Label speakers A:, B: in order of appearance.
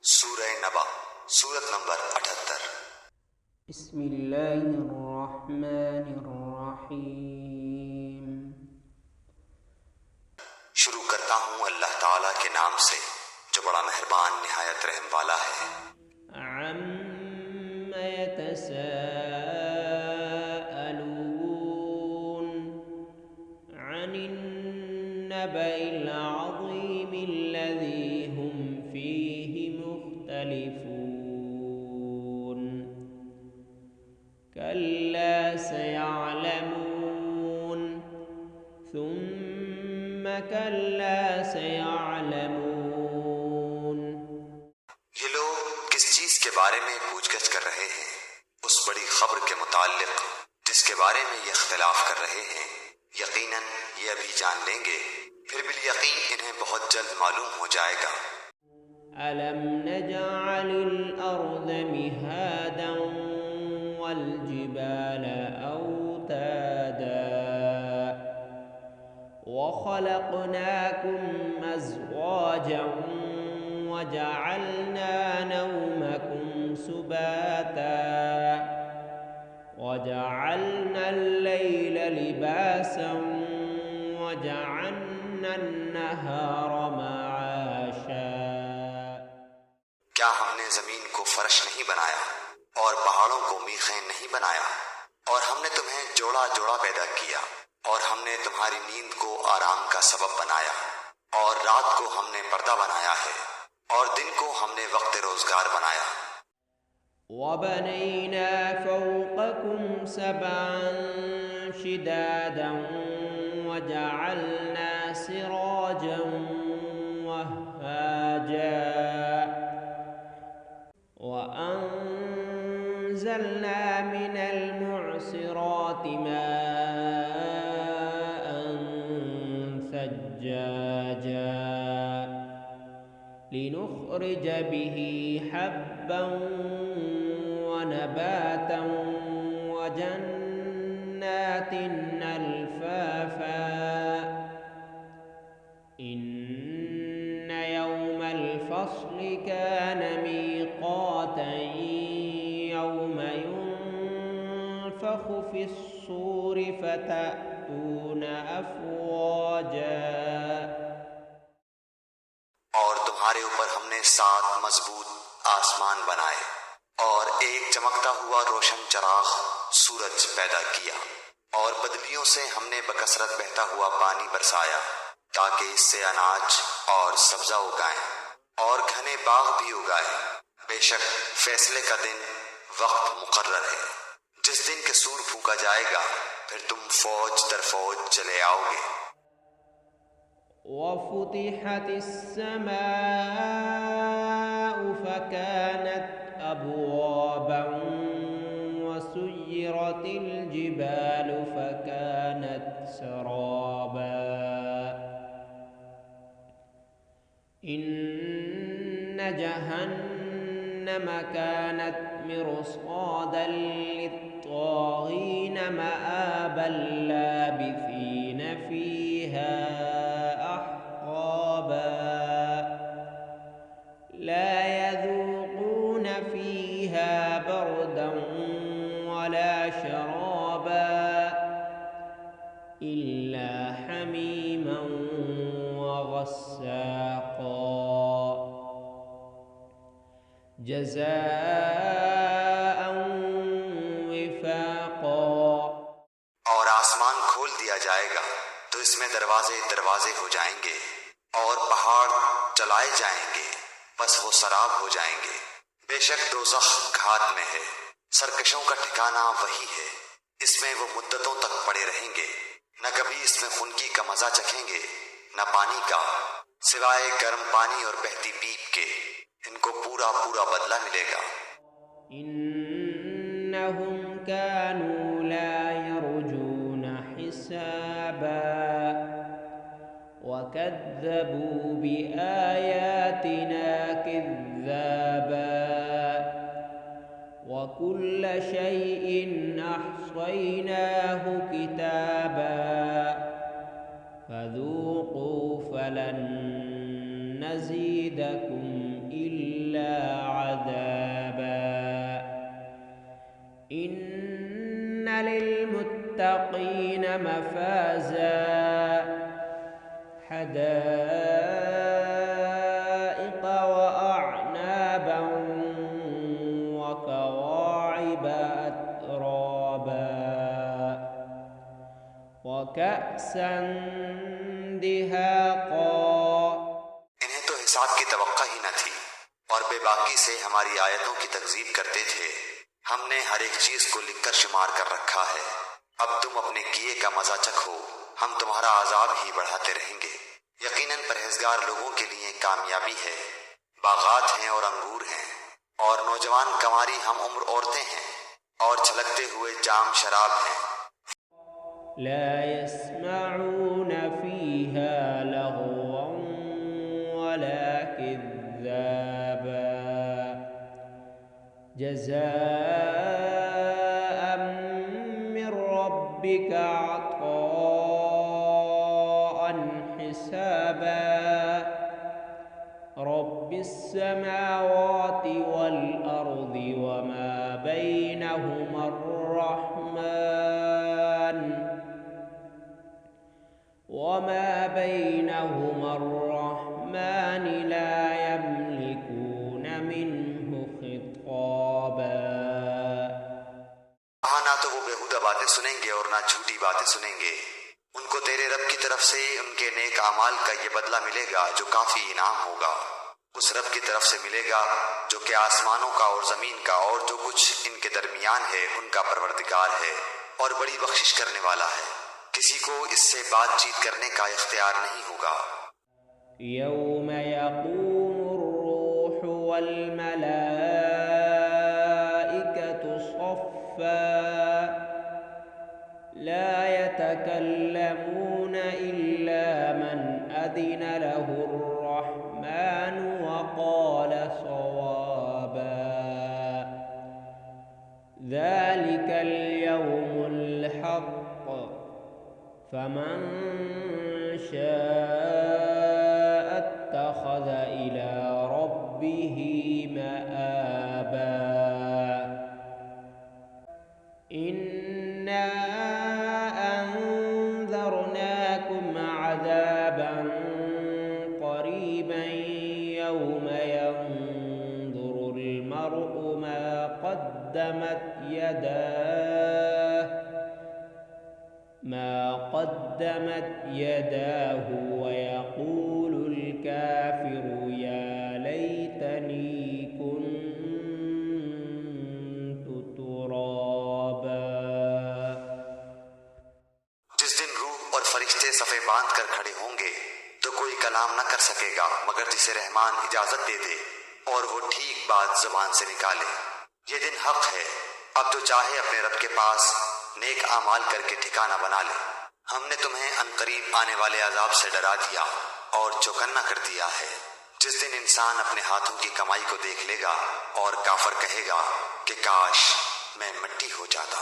A: सूरह नबा सूरत नंबर 78।
B: बिस्मिल्लाहिर्रहमानिर्रहीम।
A: शुरू करता हूँ अल्लाह ताला के नाम से जो बड़ा मेहरबान निहायत रहम वाला है।
B: अम्मा यतसाअलून अनिन नबइल अज़ीमिल्लज़ी हुम फ़ीहि मुख्तलिफ़ून। कल्ला सयअलमून सुम्मा कल्ला सयअलमून।
A: ये लोग किस चीज के बारे में पूछगछ कर रहे हैं? उस बड़ी खबर के मुताल्लिक जिसके बारे में ये इख्तिलाफ कर रहे हैं। यकीनन ये अभी जान लेंगे, फिर बिल यकीन इन्हें बहुत जल्द मालूम हो जाएगा।
B: अलम नजअलिल अर्द मिहादन वल जिबाल औतादा व खलक़नाकुम अज़वाजन व जअलना नौमकुम सुबाता व जअलना अल-लैल लिबासन व जअलना अन-नहार मआशा।
A: क्या हमने जमीन को फर्श नहीं बनाया और पहाड़ों को मीखें नहीं बनाया? और हमने तुम्हें जोड़ा जोड़ा पैदा किया और हमने तुम्हारी नींद को आराम का सबब बनाया और रात को हमने पर्दा बनाया है और दिन को हमने वक्त रोजगार बनाया।
B: वबनैना फौक़कुम सबअन शिदादन वजअलना सिराजन वहाजा वअन्ज़लना मिनल मुअसिराति माअन सज्जाजा लिनुख़रिज बिही हब्बन वनबाता वजन्नातिन अल्फ़ाफ़ा। इन्न यौमल फ़स्लि कान मीक़ातन यौम युनफ़ख़ु फ़िस्सूरि फ़तअतून अफ़वाजा।
A: और तुम्हारे ऊपर हमने 7 मजबूत आसमान बनाए और एक चमकता हुआ रोशन चराग सूरज पैदा किया और बदलियों से हमने बकसरत बहता हुआ पानी बरसाया ताकि इससे अनाज और सब्जा उगाएं और घने बाग भी उगाए। बेशक फैसले का दिन वक्त मुकर्रर है जिस दिन के सूर फूंका जाएगा, फिर तुम फौज दर फौज चले आओगे।
B: वफ़ुतिहतिस समाअ फ़कानत अबवाबन वसुय्यरतिल जिबालु फ़कानत सराबा। इन्न जहन्नम कानत मिरसादन लित्ताग़ीन मआबन लाबिथीन फ़ीहा ला यذوقون فيها بردا ولا شرابا إلا حميما وغساقا جزاء وفاقا।
A: और आसमान खोल दिया जाएगा तो इसमें दरवाजे दरवाजे हो जाएंगे और पहाड़ चलाए जाएंगे, बस वो सराब हो जाएंगे। बेशक दोज़ख घात में है, सरकशों का ठिकाना वही है। इसमें वो मुद्दतों तक पड़े रहेंगे, न कभी इसमें खुनकी का मजा चखेंगे न पानी का, सिवाय गर्म पानी और बहती पीप के। इनको पूरा पूरा बदला मिलेगा।
B: इन्नहुम कानू ला यरजून हिसाबा वकज़्ज़बू बिआयातिना किज़्ज़ाबा वकुल्ल शैइन अहसैनाहु किताबा फज़ूक़ू फलन नज़ीदकुम इल्ला مفازا حدائق وأعنابا وكواعب أترابا وكأسا دهاقا।
A: इन्हें तो हिसाब की तवक्का ही न थी और बेबाकी से हमारी आयतों की तकजीब करते थे। हमने हर एक चीज को लिखकर शुमार कर रखा है। अब तुम अपने किए का मजा चखो, हम तुम्हारा आजाब ही बढ़ाते रहेंगे। यकीनन परहेजगार लोगों के लिए कामयाबी है। बागात हैं और अंगूर हैं और नौजवान कंवारी हम उम्र औरतें हैं और छलकते हुए जाम शराब हैं।
B: لا يسمعون فيها لغوا ولا كذابا جزاء من ربك عطاء حسابا رب السماوات والأرض وما بينهما الرحمن لا يملكون منه خطابا।
A: ना तो वो बेहुदा बातें सुनेंगे और ना झूठी बातें सुनेंगे। उनको तेरे रब की तरफ से उनके नेक अमाल का ये बदला मिलेगा जो काफी इनाम होगा। उस रब की तरफ से मिलेगा जो कि आसमानों का और जमीन का और जो कुछ इनके दरमियान है उनका परवरदिगार है और बड़ी बख्शिश करने वाला है। किसी को इससे बातचीत करने का इख्तियार नहीं होगा।
B: यौम यक़ूमुर रूह वल मलाइकतु सफ़्फ़ा ला यतकल्लमून इल्ला मन अज़िन लहुर रहमान वक़ाल सवाबा ज़ालिकल यौमुल हक़्क़ फमन शाअ इत्तख़ज़ इला रब्बिही मआबा। इन्ना अंज़रनाकुम अज़ाबन क़रीबन यौम यंज़ुरुल मर्'ु मा क़द्दमत यदाहु वयक़ूलुल काफ़िरु या लैतनी कुन्तु तुराबा।
A: जिस दिन रूह और फरिश्ते सफ़े बांध कर खड़े होंगे तो कोई कलाम न कर सकेगा मगर जिसे रहमान इजाजत दे दे और वो ठीक बात जुबान से निकाले। ये दिन हक है। अब जो चाहे अपने रब के पास नेक आमाल करके ठिकाना बना ले। हमने तुम्हें अनकरीब आने वाले अजाब से डरा दिया और चौकन्ना कर दिया है। जिस दिन इंसान अपने हाथों की कमाई को देख लेगा और काफर कहेगा कि काश मैं मिट्टी हो जाता।